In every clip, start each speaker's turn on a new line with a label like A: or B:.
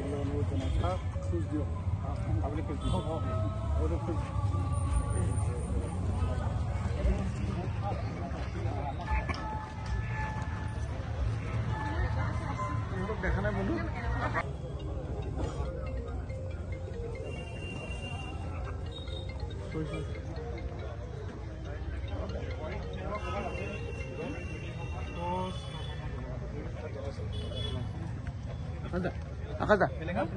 A: যাবলৈ অনুৰোধ জনাইছোঁ। খোজ দিয়ক আপুনি খোজ দিয়ক খোজ দেখা নাই বন্ধু আকাশা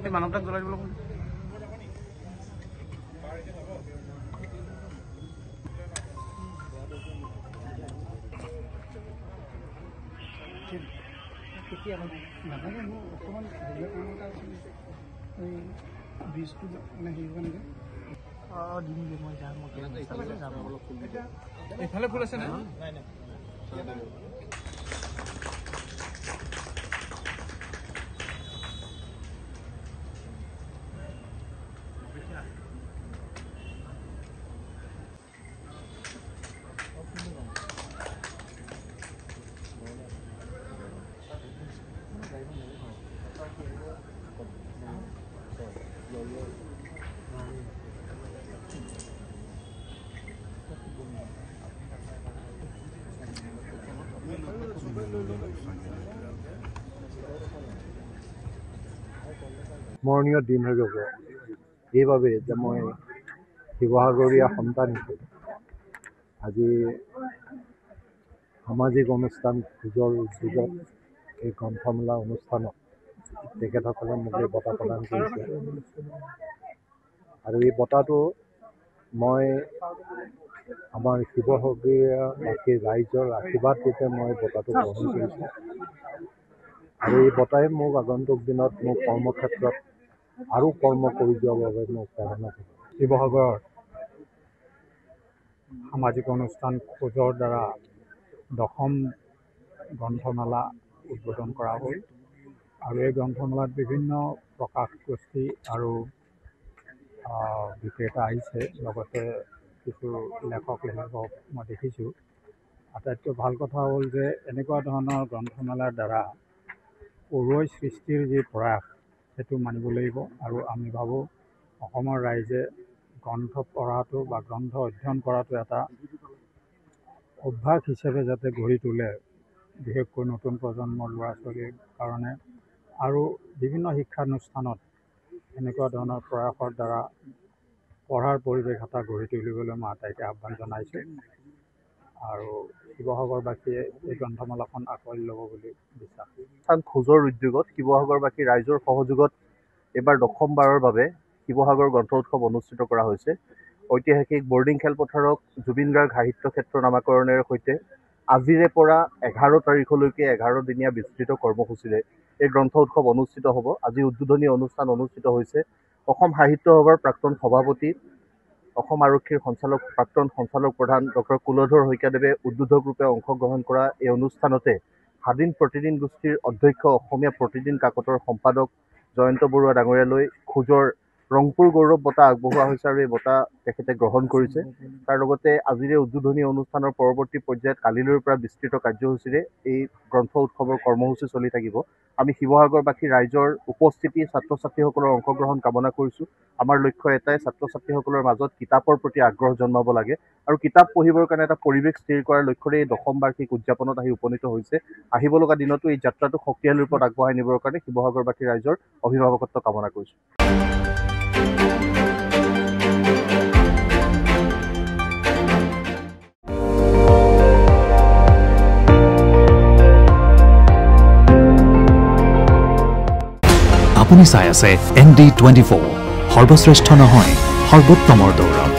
A: এই মানৱতাক জ্বলাই দিব লাগিব কেতিয়া নাথাকে মোৰ অকণমান হেৰিয়া কাম এটা আছিল এই বীজটো মানে হেৰি হ'ব নেকি দিম দিম মই যাম এইফালে ফুল আছে নাই নাই
B: স্মৰণীয় দিন হৈ যাব এইবাবে যে মই শিৱসাগৰীয়া সন্তান হিচাপে আজি সামাজিক অনুষ্ঠান খোজৰ উদ্যোগত এই গ্ৰন্থমেলা অনুষ্ঠানত তেখেতসকলে মোক এই বঁটা প্ৰদান কৰিছে আৰু এই বঁটাটো মই আমাৰ শিৱসাগৰীয়া বাকী ৰাইজৰ আশীৰ্বাদ ৰূপে মই বঁটাটো গ্ৰহণ কৰিছোঁ আৰু এই বঁটাই মোক আগন্তুক দিনত মোৰ কৰ্মক্ষেত্ৰত আৰু কৰ্ম কৰি যোৱাৰ বাবে মোক প্ৰেৰণা দিয়ে।
C: শিৱসাগৰৰ সামাজিক অনুষ্ঠান খোজৰ দ্বাৰা 10ম গ্ৰন্থমেলা উদ্বোধন কৰা হ'ল আৰু এই গ্ৰন্থমেলাত বিভিন্ন প্ৰকাশ গোষ্ঠী আৰু বিক্ৰেতা আহিছে লগতে কিছু লেখক লেখিকক মই দেখিছোঁ। আটাইতকৈ ভাল কথা হ'ল যে এনেকুৱা ধৰণৰ গ্ৰন্থমেলাৰ দ্বাৰা পঢ়ুৱৈ সৃষ্টিৰ যি প্ৰয়াস সেইটো মানিব লাগিব আৰু আমি ভাবোঁ অসমৰ ৰাইজে গ্ৰন্থ পঢ়াটো বা গ্ৰন্থ অধ্যয়ন কৰাটো এটা অভ্যাস হিচাপে যাতে গঢ়ি তোলে বিশেষকৈ নতুন প্ৰজন্মৰ ল'ৰা ছোৱালীৰ কাৰণে আৰু বিভিন্ন শিক্ষানুষ্ঠানত এনেকুৱা ধৰণৰ প্ৰয়াসৰ দ্বাৰা পঢ়াৰ পৰিৱেশ এটা গঢ়ি তুলিবলৈ মই আটাইকে আহ্বান জনাইছোঁ আৰু শিৱসাগৰবাসীয়ে এই গ্ৰন্থমেলাখন আঁকোৱালি ল'ব বুলি বিশ্বাস
B: স্থান খোজৰ উদ্যোগত শিৱসাগৰবাসী ৰাইজৰ সহযোগত এইবাৰ 10ম বাৰৰ বাবে শিৱসাগৰ গ্ৰন্থ উৎসৱ অনুষ্ঠিত কৰা হৈছে। ঐতিহাসিক বৰ্ডিং খেলপথাৰক জুবিন গাৰ্গ সাহিত্য ক্ষেত্ৰ নামাকৰণৰ সৈতে আজিৰে পৰা 11 তাৰিখলৈকে 11 দিনীয়া বিস্তৃত কৰ্মসূচীৰে এই গ্ৰন্থ উৎসৱ অনুষ্ঠিত হ'ব। আজি উদ্বোধনী অনুষ্ঠান অনুষ্ঠিত হৈছে। অসম সাহিত্য সভাৰ প্ৰাক্তন সভাপতি অসম আৰক্ষীৰ প্ৰাক্তন সঞ্চালক প্ৰধান ডক্টৰ কুলধৰ শইকীয়াদেৱে উদ্বোধক ৰূপে অংশগ্ৰহণ কৰা এই অনুষ্ঠানতে স্বাধীন প্ৰতিদিন গোষ্ঠীৰ অধ্যক্ষ অসমীয়া প্ৰতিদিন কাকতৰ সম্পাদক জয়ন্ত বৰুৱা ডাঙৰীয়ালৈ খোজৰ ৰংপুৰ গৌৰৱ বঁটা আগবঢ়োৱা হৈছে আৰু এই বঁটা তেখেতে গ্ৰহণ কৰিছে। তাৰ লগতে আজিৰে উদ্বোধনী অনুষ্ঠানৰ পৰৱৰ্তী পৰ্যায়ত কালিলৈৰ পৰা বিস্তৃত কাৰ্যসূচীৰে এই গ্ৰন্থ উৎসৱৰ কৰ্মসূচী চলি থাকিব। আমি শিৱসাগৰবাসী ৰাইজৰ উপস্থিতি ছাত্ৰ ছাত্ৰীসকলৰ অংশগ্ৰহণ কামনা কৰিছোঁ। আমাৰ লক্ষ্য এটাই ছাত্ৰ ছাত্ৰীসকলৰ মাজত কিতাপৰ প্ৰতি আগ্ৰহ জন্মাব লাগে আৰু কিতাপ পঢ়িবৰ কাৰণে এটা পৰিৱেশ স্থিৰ কৰাৰ লক্ষ্যৰে এই 10ম বাৰ্ষিক উদযাপনত আহি উপনীত হৈছে। আহিব লগা দিনতো এই যাত্ৰাটো শক্তিশালী ৰূপত আগবঢ়াই নিবৰ কাৰণে শিৱসাগৰবাসী ৰাইজৰ অভিভাৱকত্ব কামনা কৰিছোঁ।
D: আপুনি চাই আছে ND24 সৰ্বশ্ৰেষ্ঠ নহয় সৰ্বোত্তমৰ দৌৰত।